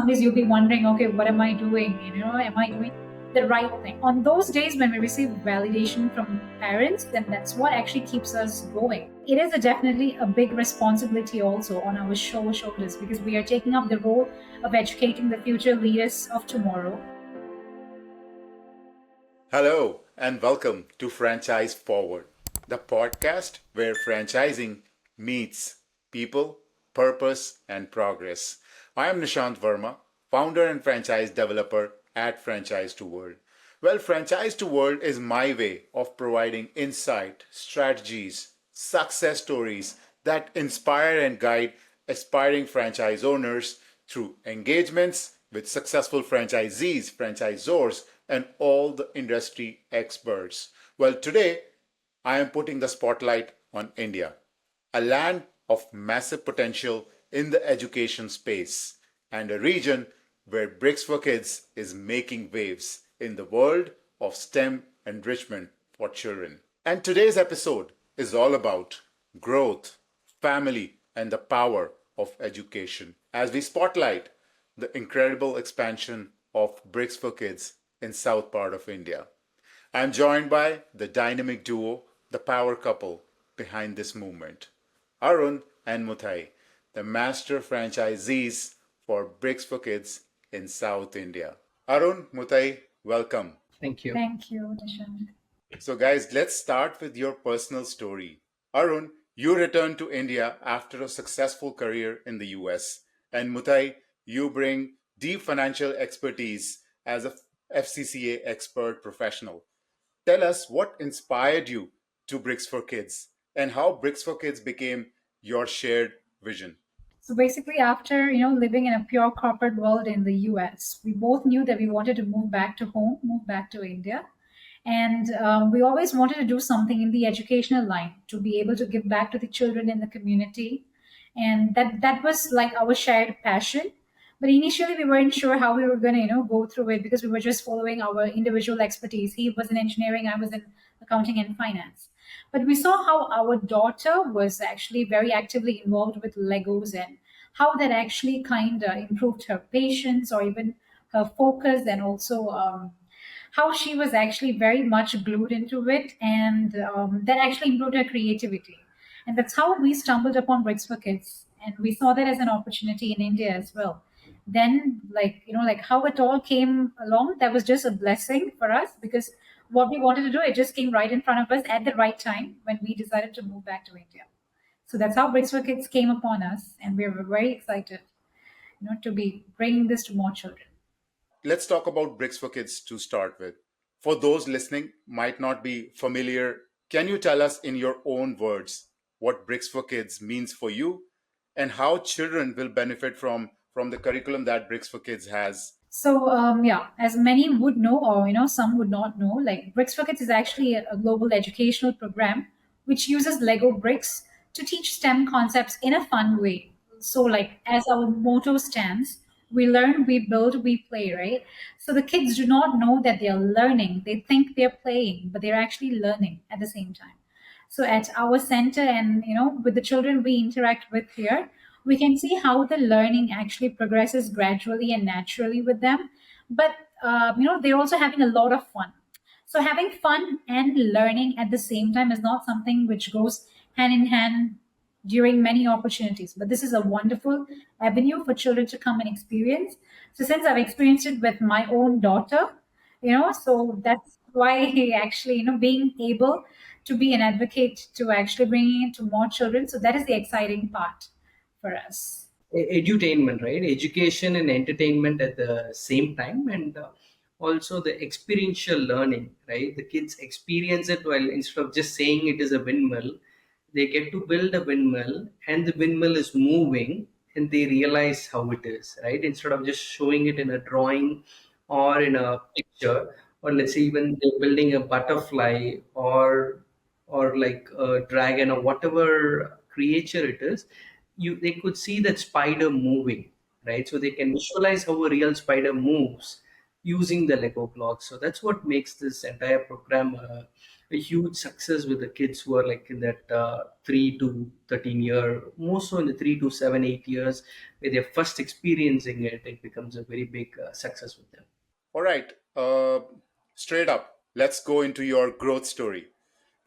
some days you'll be wondering, okay, what am I doing? Am I doing the right thing? On those days when we receive validation from parents, then that's what actually keeps us going. It is definitely a big responsibility also on our shoulders because we are taking up the role of educating the future leaders of tomorrow. Hello, and welcome to Franchise Forward, the podcast where franchising meets people, purpose, and progress. I am Nishant Verma, founder and franchise developer at Franchise to World. Well, Franchise to World is my way of providing insight, strategies, success stories that inspire and guide aspiring franchise owners through engagements with successful franchisees, franchisors, and all the industry experts. Well, today I am putting the spotlight on India, a land of massive potential in the education space and a region where Bricks for Kids is making waves in the world of STEM enrichment for children. And today's episode is all about growth, family, and the power of education as we spotlight the incredible expansion of Bricks for Kids in south part of India. I'm joined by the dynamic duo, the power couple behind this movement, Arun and Muthayee, the master franchisees for Bricks for Kids in South India. Arun, Muthayee, welcome. Thank you. Thank you, Nishant. So, guys, let's start with your personal story. Arun, you returned to India after a successful career in the US. And Muthayee, you bring deep financial expertise as a FCCA expert professional. Tell us what inspired you to Bricks for Kids and how Bricks for Kids became your shared vision. So basically, after living in a pure corporate world in the US, we both knew that we wanted to move back to home, move back to India, and we always wanted to do something in the educational line to be able to give back to the children in the community, and that was like our shared passion. But initially, we weren't sure how we were going to go through it because we were just following our individual expertise. He was in engineering, I was in accounting and finance. But we saw how our daughter was actually very actively involved with Legos and how that actually kind of improved her patience or even her focus, and also how she was actually very much glued into it, and that actually improved her creativity. And that's how we stumbled upon Bricks for Kids. And we saw that as an opportunity in India as well. Then, like how it all came along, that was just a blessing for us because what we wanted to do, it just came right in front of us at the right time when we decided to move back to India. So that's how Bricks for Kids came upon us. And we were very excited, to be bringing this to more children. Let's talk about Bricks for Kids to start with. For those listening might not be familiar, can you tell us in your own words what Bricks for Kids means for you and how children will benefit from the curriculum that Bricks for Kids has? So yeah, as many would know, or some would not know, like Bricks for Kids is actually a global educational program which uses Lego bricks to teach STEM concepts in a fun way. So like as our motto stands, we learn, we build, we play, right? So the kids do not know that they are learning. They think they're playing, but they're actually learning at the same time. So at our center, and with the children we interact with here, we can see how the learning actually progresses gradually and naturally with them. But they're also having a lot of fun. So having fun and learning at the same time is not something which goes hand in hand during many opportunities. But this is a wonderful avenue for children to come and experience. So since I've experienced it with my own daughter, so that's why he actually, being able to be an advocate to actually bringing it to more children. So that is the exciting part for us. Edutainment, right? Education and entertainment at the same time, and also the experiential learning, right? The kids experience it while instead of just saying it is a windmill, they get to build a windmill, and the windmill is moving, and they realize how it is, right? Instead of just showing it in a drawing or in a picture, or let's say even they're building a butterfly or like a dragon or whatever creature it is, they could see that spider moving, right? So they can visualize how a real spider moves, using the Lego blocks. So that's what makes this entire program a huge success with the kids who are like in that 3 to 13 year, more so in the 3 to 7, 8 years, where they're first experiencing it. It becomes a very big success with them. All right, straight up, let's go into your growth story.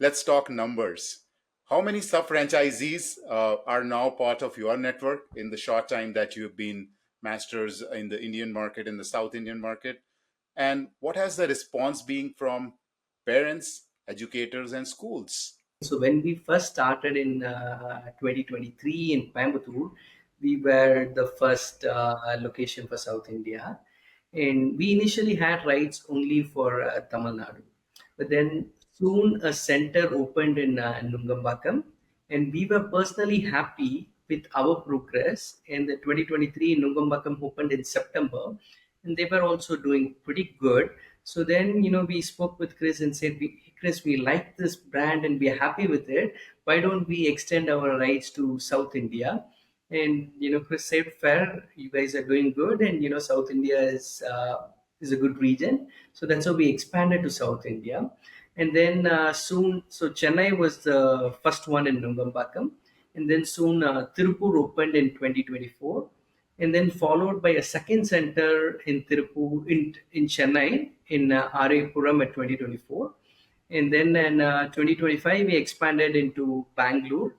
Let's talk numbers. How many sub franchisees are now part of your network in the short time that you've been masters in the Indian market, in the South Indian market? And what has the response been from parents, educators, and schools? So when we first started in 2023 in Coimbatore, we were the first location for South India, and we initially had rights only for Tamil Nadu. But then soon a center opened in Nungambakam, and we were personally happy with our progress. And the 2023 Nungambakam opened in September, and they were also doing pretty good. So then, we spoke with Chris and said, Chris, we like this brand and we are happy with it. Why don't we extend our rights to South India? And Chris said, fair, you guys are doing good, and South India is a good region. So that's how we expanded to South India. And then soon, so Chennai was the first one in Nungambakam, and then soon Tirupur opened in 2024, and then followed by a second center in Tirupur in Chennai in RA Puram at 2024, and then in 2025 we expanded into Bangalore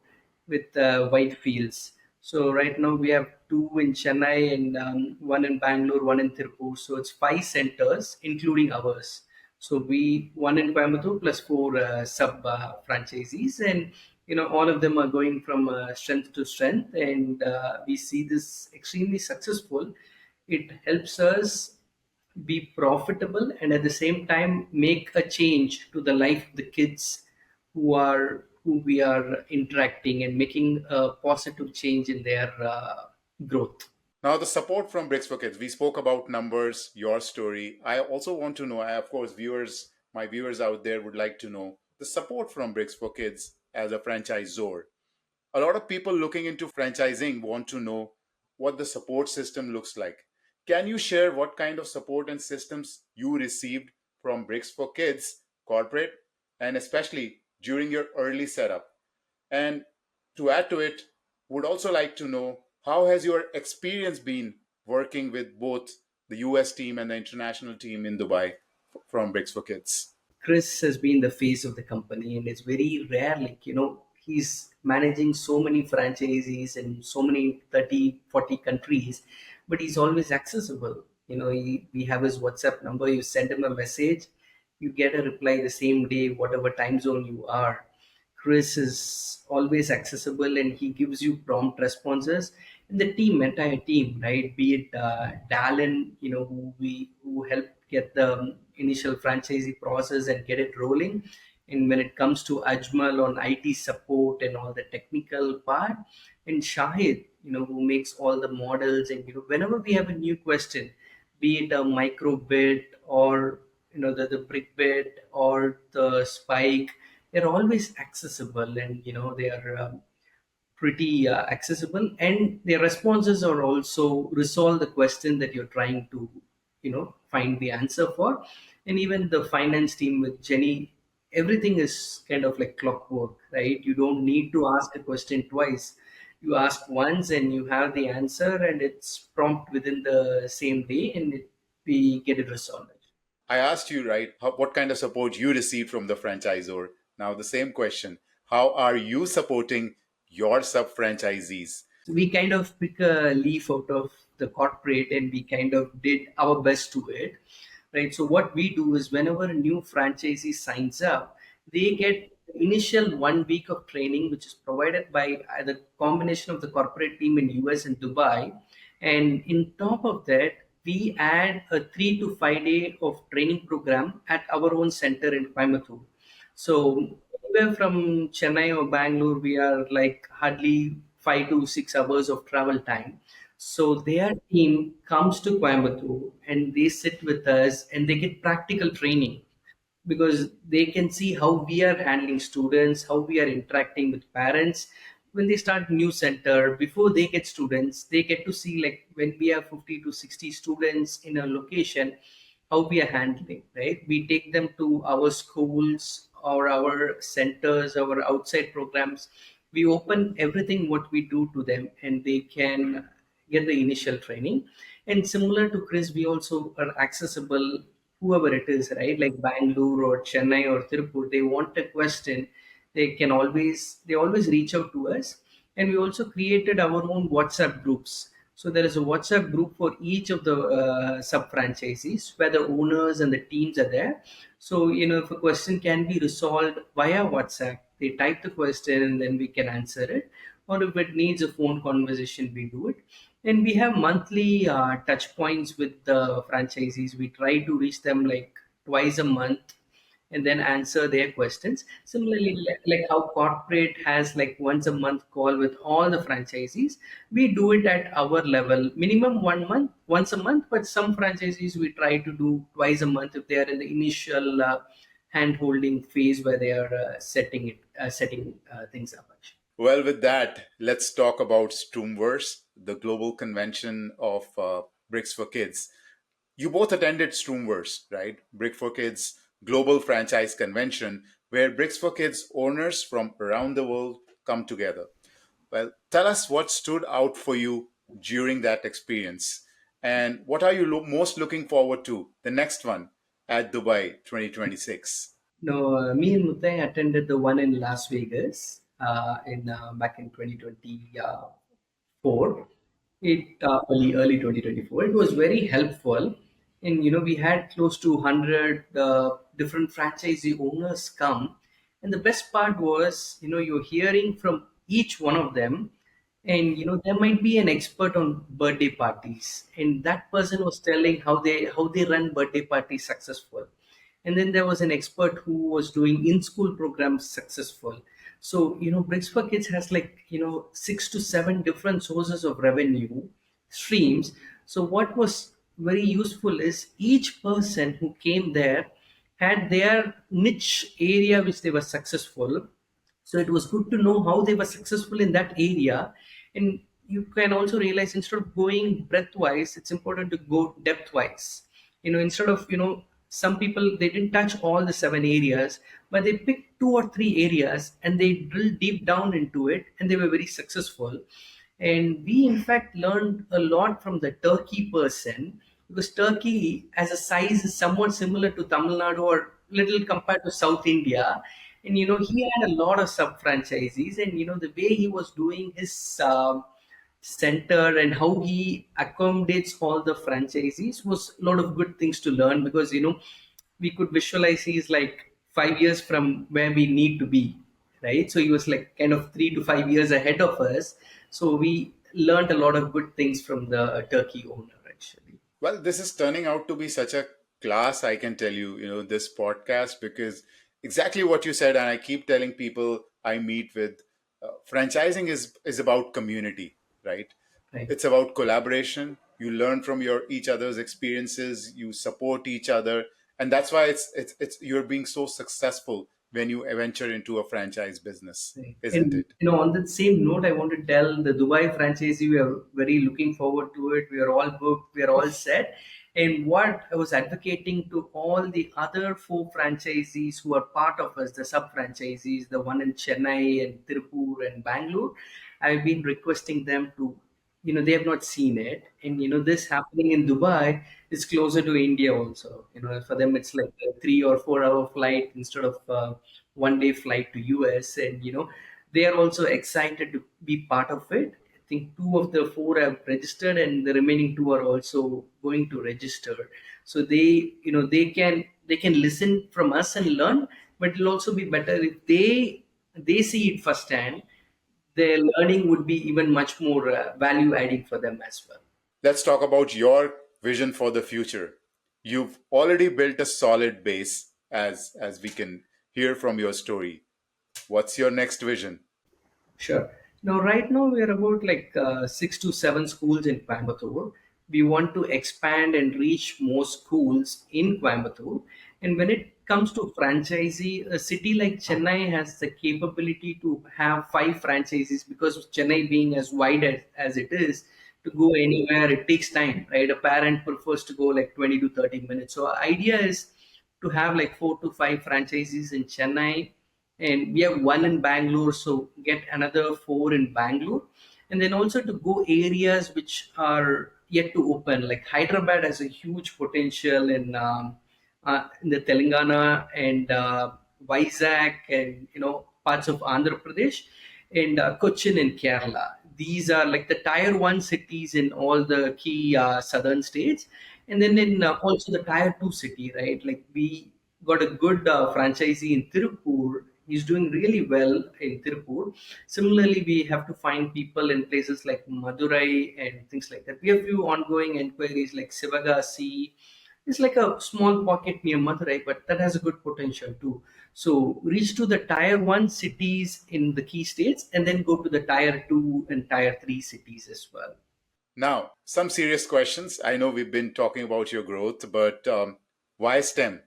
with White Fields. So right now we have two in Chennai and one in Bangalore, one in Tirupur. So it's five centers, including ours. So we one in Coimbatore plus four sub franchisees, and all of them are going from strength to strength, and we see this extremely successful. It helps us be profitable and at the same time make a change to the life of the kids who we are interacting and making a positive change in their growth. Now, the support from Bricks for Kids. We spoke about numbers, your story. I also want to know, of course, my viewers out there would like to know the support from Bricks for Kids as a franchisor. A lot of people looking into franchising want to know what the support system looks like. Can you share what kind of support and systems you received from Bricks for Kids corporate and especially during your early setup? And to add to it, would also like to know how has your experience been working with both the US team and the international team in Dubai from Bricks for Kids? Chris has been the face of the company, and it's very rare. Like, he's managing so many franchisees in so many 30, 40 countries, but he's always accessible. We have his WhatsApp number. You send him a message, you get a reply the same day, whatever time zone you are. Chris is always accessible and he gives you prompt responses. And the team, entire team, right? Be it Dallin, who helped get the initial franchisee process and get it rolling. And when it comes to Ajmal on IT support and all the technical part, and Shahid, who makes all the models, and whenever we have a new question, be it a micro bit or the brick bit or the spike, they're always accessible, and they are pretty accessible, and their responses are also resolve the question that you're trying to find the answer for. And even the finance team with Jenny, everything is kind of like clockwork, right? You don't need to ask a question twice. You ask once and you have the answer, and it's prompt within the same day, and we get it resolved. I asked you, right, what kind of support you received from the franchisor. Now, the same question. How are you supporting your sub franchisees? We kind of pick a leaf out of the corporate and we kind of did our best to it, right? So what we do is whenever a new franchisee signs up, they get initial 1 week of training which is provided by the combination of the corporate team in US and Dubai, and in top of that we add a 3 to 5 day of training program at our own center in Coimbatore. So anywhere from Chennai or Bangalore, we are like hardly 5 to 6 hours of travel time. So their team comes to Coimbatore and they sit with us and they get practical training, because they can see how we are handling students, how we are interacting with parents. When they start new center, before they get students, they get to see like when we have 50 to 60 students in a location, how we are handling, right? We take them to our schools or our centers, our outside programs. We open everything what we do to them, and they can get the initial training. And similar to Chris, we also are accessible whoever it is, right? Like Bangalore or Chennai or Tirupur, they want a question, they always reach out to us. And we also created our own WhatsApp groups. So there is a WhatsApp group for each of the sub franchisees where the owners and the teams are there. So if a question can be resolved via WhatsApp, they type the question and then we can answer it. Or if it needs a phone conversation, we do it. And we have monthly touch points with the franchisees. We try to reach them like twice a month and then answer their questions. Similarly, like how corporate has like once a month call with all the franchisees, we do it at our level, minimum 1 month, once a month. But some franchisees we try to do twice a month if they are in the initial hand holding phase where they are setting things up. Actually. Well, with that, let's talk about Stroomverse, the global convention of Bricks for Kids. You both attended Stroomverse, right? Brick for Kids global franchise convention, where Bricks for Kids owners from around the world come together. Well, tell us what stood out for you during that experience, and what are you most looking forward to the next one at Dubai 2026? No, me and Muthayee attended the one in Las Vegas in back in 2024. It early 2024. It was very helpful, and we had close to 100 different franchisee owners come, and the best part was you're hearing from each one of them, and there might be an expert on birthday parties, and that person was telling how they run birthday parties successful. And then there was an expert who was doing in-school programs successful. So Bricks for Kids has like 6 to 7 different sources of revenue streams. So what was very useful is each person who came there had their niche area which they were successful. So it was good to know how they were successful in that area. And you can also realize instead of going breadth-wise, it's important to go depth-wise. Instead of some people, they didn't touch all the 7 areas, but they picked 2 or 3 areas and they drilled deep down into it, and they were very successful. And we in fact learned a lot from the Turkey person, because Turkey as a size is somewhat similar to Tamil Nadu or little compared to South India. And he had a lot of sub franchisees, and the way he was doing his center and how he accommodates all the franchisees was a lot of good things to learn, because we could visualize he's like 5 years from where we need to be, right? So he was like kind of 3 to 5 years ahead of us. So we learned a lot of good things from the Turkey owner actually. Well, this is turning out to be such a class, I can tell you, this podcast, because exactly what you said, and I keep telling people I meet with, franchising is about community, right? Right. It's about collaboration. You learn from your each other's experiences, you support each other, and that's why it's you're being so successful when you venture into a franchise business, Right. isn't And it? on that same note, I want to tell the Dubai franchisee we are very looking forward to it. We are all booked, we are all set. And what I was advocating to all the other 4 franchisees who are part of us, the sub franchisees, the one in Chennai and Tirupur and Bangalore, I've been requesting them to, they have not seen it. And this happening in Dubai is closer to India also. For them it's like a 3 or 4 hour flight instead of 1 day flight to US. And they are also excited to be part of it. I think 2 of the 4 have registered, and the remaining 2 are also going to register. So they can listen from us and learn, but it'll also be better if they see it firsthand. Their learning would be even much more value adding for them as well. Let's talk about your vision for the future. You've already built a solid base, as we can hear from your story. What's your next vision? Sure. Now, right now, we are about like 6 to 7 schools in Coimbatore. We want to expand and reach more schools in Coimbatore. And when it comes to franchisee, a city like Chennai has the capability to have 5 franchises, because Chennai being as wide as it is, to go anywhere, it takes time, right? A parent prefers to go like 20 to 30 minutes. So idea is to have like 4 to 5 franchises in Chennai, and we have one in Bangalore, so get another four in Bangalore, and then also to go areas which are yet to open. Like Hyderabad has a huge potential in the Telangana and Vizag and parts of Andhra Pradesh and Cochin in Kerala. These are like the tier one cities in all the key southern states, and then in also the tier two city, right? Like we got a good franchisee in Tirupur. He's doing really well in Tirupur. Similarly, we have to find people in places like Madurai and things like that. We have few ongoing inquiries like Sivagasi. It's like a small pocket near Madurai, but that has a good potential too. So reach to the tier one cities in the key states and then go to the tier two and tier three cities as well. Now, some serious questions. I know we've been talking about your growth, but why STEM?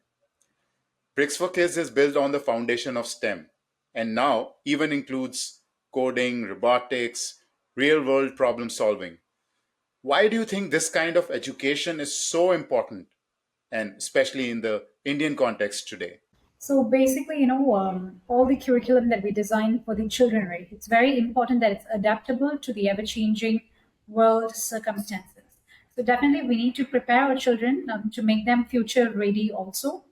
Bricks for Kids is built on the foundation of STEM and now even includes coding, robotics, real world problem solving. Why do you think this kind of education is so important, and especially in the Indian context today? So basically, all the curriculum that we design for the children, right? It's very important that it's adaptable to the ever-changing world circumstances. So definitely, we need to prepare our children to make them future ready also,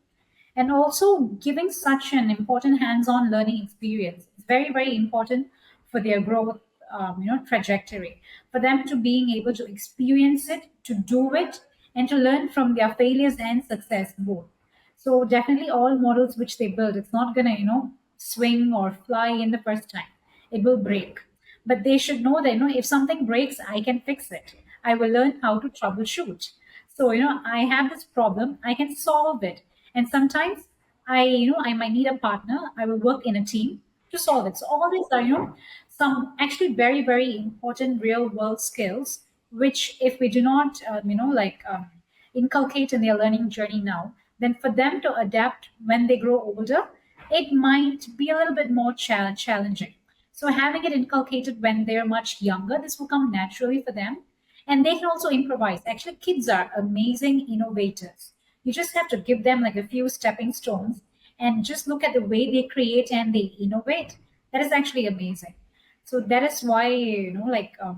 and also giving such an important hands-on learning experience is very very important for their growth trajectory, for them to being able to experience it, to do it, and to learn from their failures and success both. So definitely all models which they build, it's not gonna swing or fly in the first time. It will break, but they should know that if something breaks, I can fix it. I will learn how to troubleshoot. So I have this problem, I can solve it. And sometimes I might need a partner, I will work in a team to solve it. So all these are some actually very very important real world skills, which if we do not inculcate in their learning journey now, then for them to adapt when they grow older, it might be a little bit more challenging. So having it inculcated when they're much younger, this will come naturally for them. And they can also improvise. Actually, kids are amazing innovators. You just have to give them like a few stepping stones and just look at the way they create and they innovate. That is actually amazing. So that is why,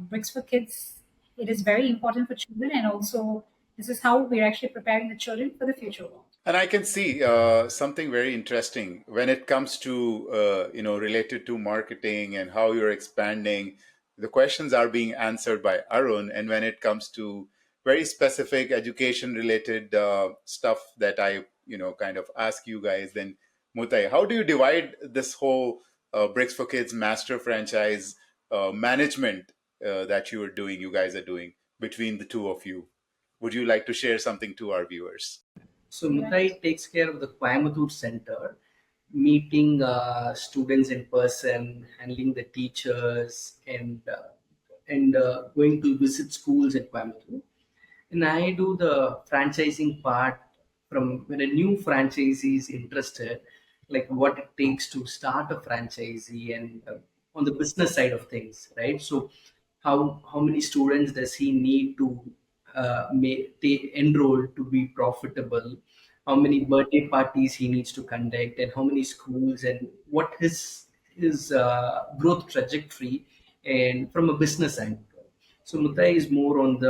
Bricks for Kids, it is very important for children. And also, this is how we're actually preparing the children for the future world. And I can see something very interesting when it comes to related to marketing and how you're expanding. The questions are being answered by Arun, and when it comes to very specific education related stuff that I kind of ask you guys, then Mutai, how do you divide this whole Bricks for Kids master franchise management that you guys are doing between the two of you? Would you like to share something to our viewers? So Right. Muthai takes care of the Coimbatore Center, meeting students in person, handling the teachers, and going to visit schools in Coimbatore. And I do the franchising part from when a new franchisee is interested, like what it takes to start a franchisee and on the business side of things, right? So how many students does he need to enroll to be profitable? How many birthday parties he needs to conduct, and how many schools, and what his growth trajectory, and from a business angle. So Mutai is more on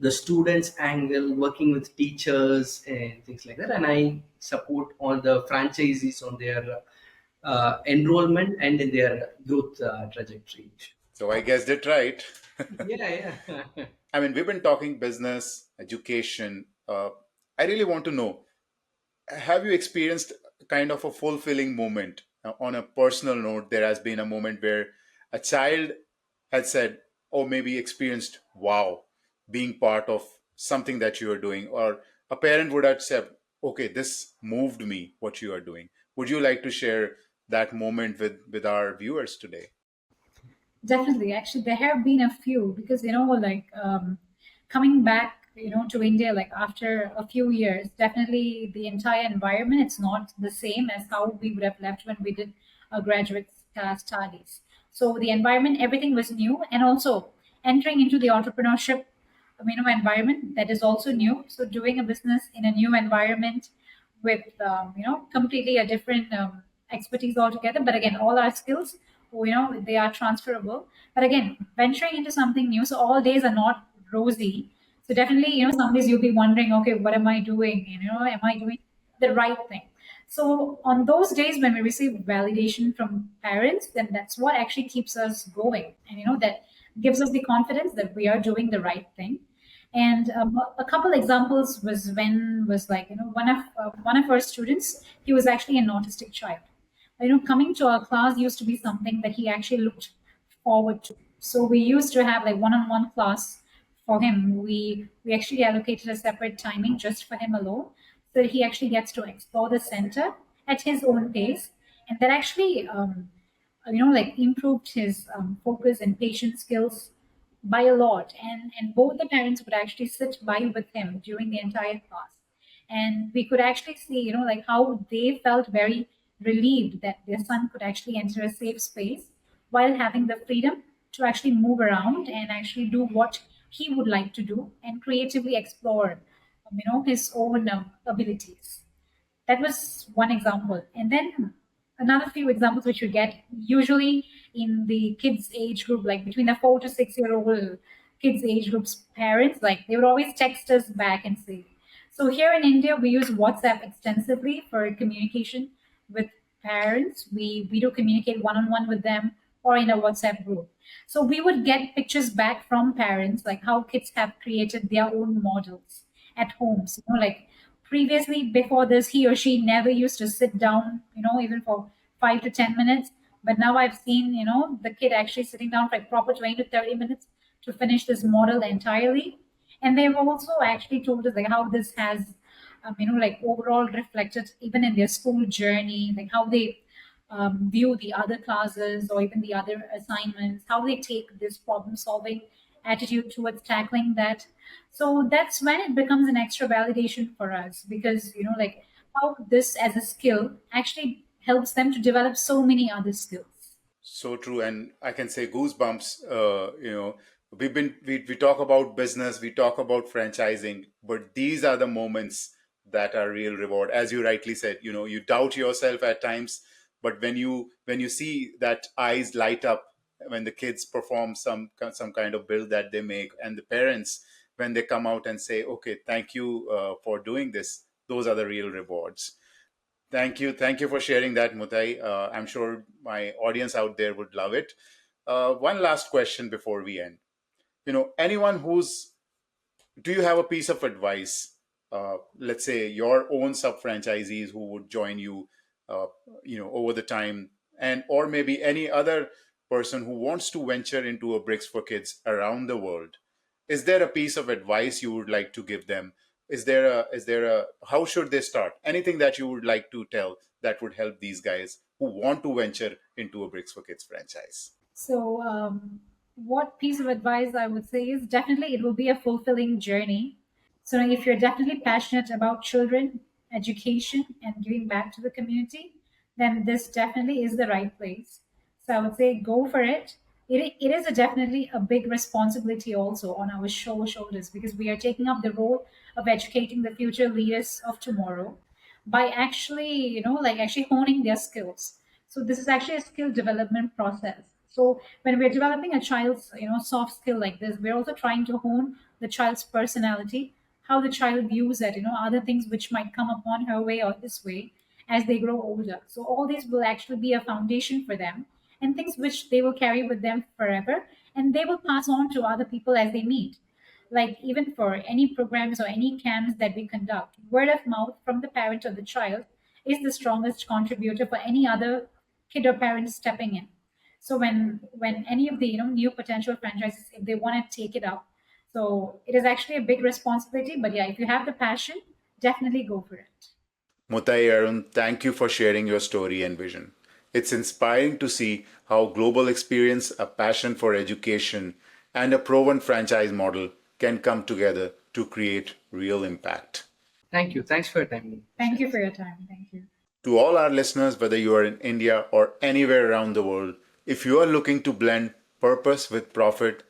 the students angle, working with teachers and things like that, and I support all the franchisees on their enrollment and in their growth trajectory. So I guessed it right. Yeah, yeah. I mean, we've been talking business, education. I really want to know, have you experienced kind of a fulfilling moment on a personal note? There has been a moment where a child had said, or maybe experienced, wow, being part of something that you are doing, or a parent would have said, okay, this moved me, what you are doing. Would you like to share that moment with our viewers today? Definitely. Actually, there have been a few because, coming back, to India, like after a few years, definitely the entire environment, it's not the same as how we would have left when we did our graduate studies. So the environment, everything was new. And also, entering into the entrepreneurship environment, that is also new. So doing a business in a new environment with completely a different expertise altogether, but again all our skills, they are transferable. But again, venturing into something new, so all days are not rosy. So definitely, some days you'll be wondering, okay, what am I doing? Am I doing the right thing? So on those days when we receive validation from parents, then that's what actually keeps us going, and that gives us the confidence that we are doing the right thing. And a couple examples was when was like one of our students, he was actually an autistic child. Coming to our class used to be something that he actually looked forward to. So we used to have like one-on-one class for him. We actually allocated a separate timing just for him alone, so that he actually gets to explore the center at his own pace, and that actually like improved his focus and patience skills by a lot. And both the parents would actually sit by with him during the entire class, and we could actually see like how they felt very relieved that their son could actually enter a safe space while having the freedom to actually move around and actually do what he would like to do and creatively explore his own abilities. That was one example. And then another few examples which you get usually in the kids age group, like between the 4 to 6 year old kids age groups, parents, like they would always text us back and say, so here in India, we use WhatsApp extensively for communication with parents. We do communicate one-on-one with them or in a WhatsApp group. So we would get pictures back from parents, like how kids have created their own models at homes. Like previously, before this, he or she never used to sit down, even for 5 to 10 minutes. But now I've seen, the kid actually sitting down for like proper 20 to 30 minutes to finish this model entirely. And they've also actually told us like how this has like overall reflected even in their school journey, like how they view the other classes or even the other assignments, how they take this problem solving attitude towards tackling that. So that's when it becomes an extra validation for us, because like how this as a skill actually helps them to develop so many other skills. So true, and I can say goosebumps. We talk about business, we talk about franchising, but these are the moments that are real reward. As you rightly said, you doubt yourself at times, but when you see that eyes light up when the kids perform some kind of build that they make, and the parents when they come out and say, "Okay, thank you for doing this," those are the real rewards. Thank you for sharing that, Mutai. I'm sure my audience out there would love it. One last question before we end. Anyone who's do you have a piece of advice? Let's say your own sub franchisees who would join you, uh, over the time, and or maybe any other person who wants to venture into a bricks for kids around the world. Is there a piece of advice you would like to give them? Is there a how should they start? Anything that you would like to tell that would help these guys who want to venture into a bricks for kids franchise? So, what piece of advice I would say is definitely it will be a fulfilling journey. So, if you're definitely passionate about children, education, and giving back to the community, then this definitely is the right place. So, I would say go for it. It is definitely a big responsibility also on our shoulders, because we are taking up the role of educating the future leaders of tomorrow by actually, like actually honing their skills. So this is actually a skill development process. So when we're developing a child's, soft skill like this, we're also trying to hone the child's personality, how the child views it, other things which might come upon her way or his way as they grow older. So all these will actually be a foundation for them, and things which they will carry with them forever, and they will pass on to other people as they meet. Like even for any programs or any camps that we conduct, word of mouth from the parent or the child is the strongest contributor for any other kid or parent stepping in. So when any of the new potential franchises, if they want to take it up, so it is actually a big responsibility. But yeah, if you have the passion, definitely go for it. Mutai, Arun, thank you for sharing your story and vision. It's inspiring to see how global experience, a passion for education, and a proven franchise model can come together to create real impact. Thank you. Thanks for your time. Thank you for your time. Thank you. To all our listeners, whether you are in India or anywhere around the world, if you are looking to blend purpose with profit,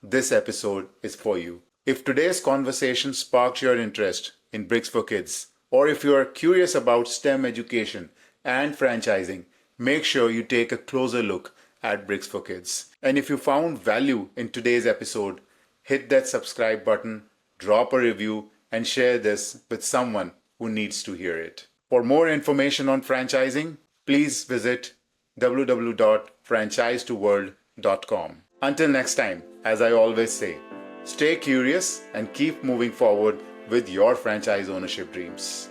this episode is for you. If today's conversation sparked your interest in Bricks for Kids, or if you are curious about STEM education and franchising, make sure you take a closer look at Bricks for Kids. And if you found value in today's episode, hit that subscribe button, drop a review, and share this with someone who needs to hear it. For more information on franchising, please visit www.franchisetoworld.com. Until next time, as I always say, stay curious and keep moving forward with your franchise ownership dreams.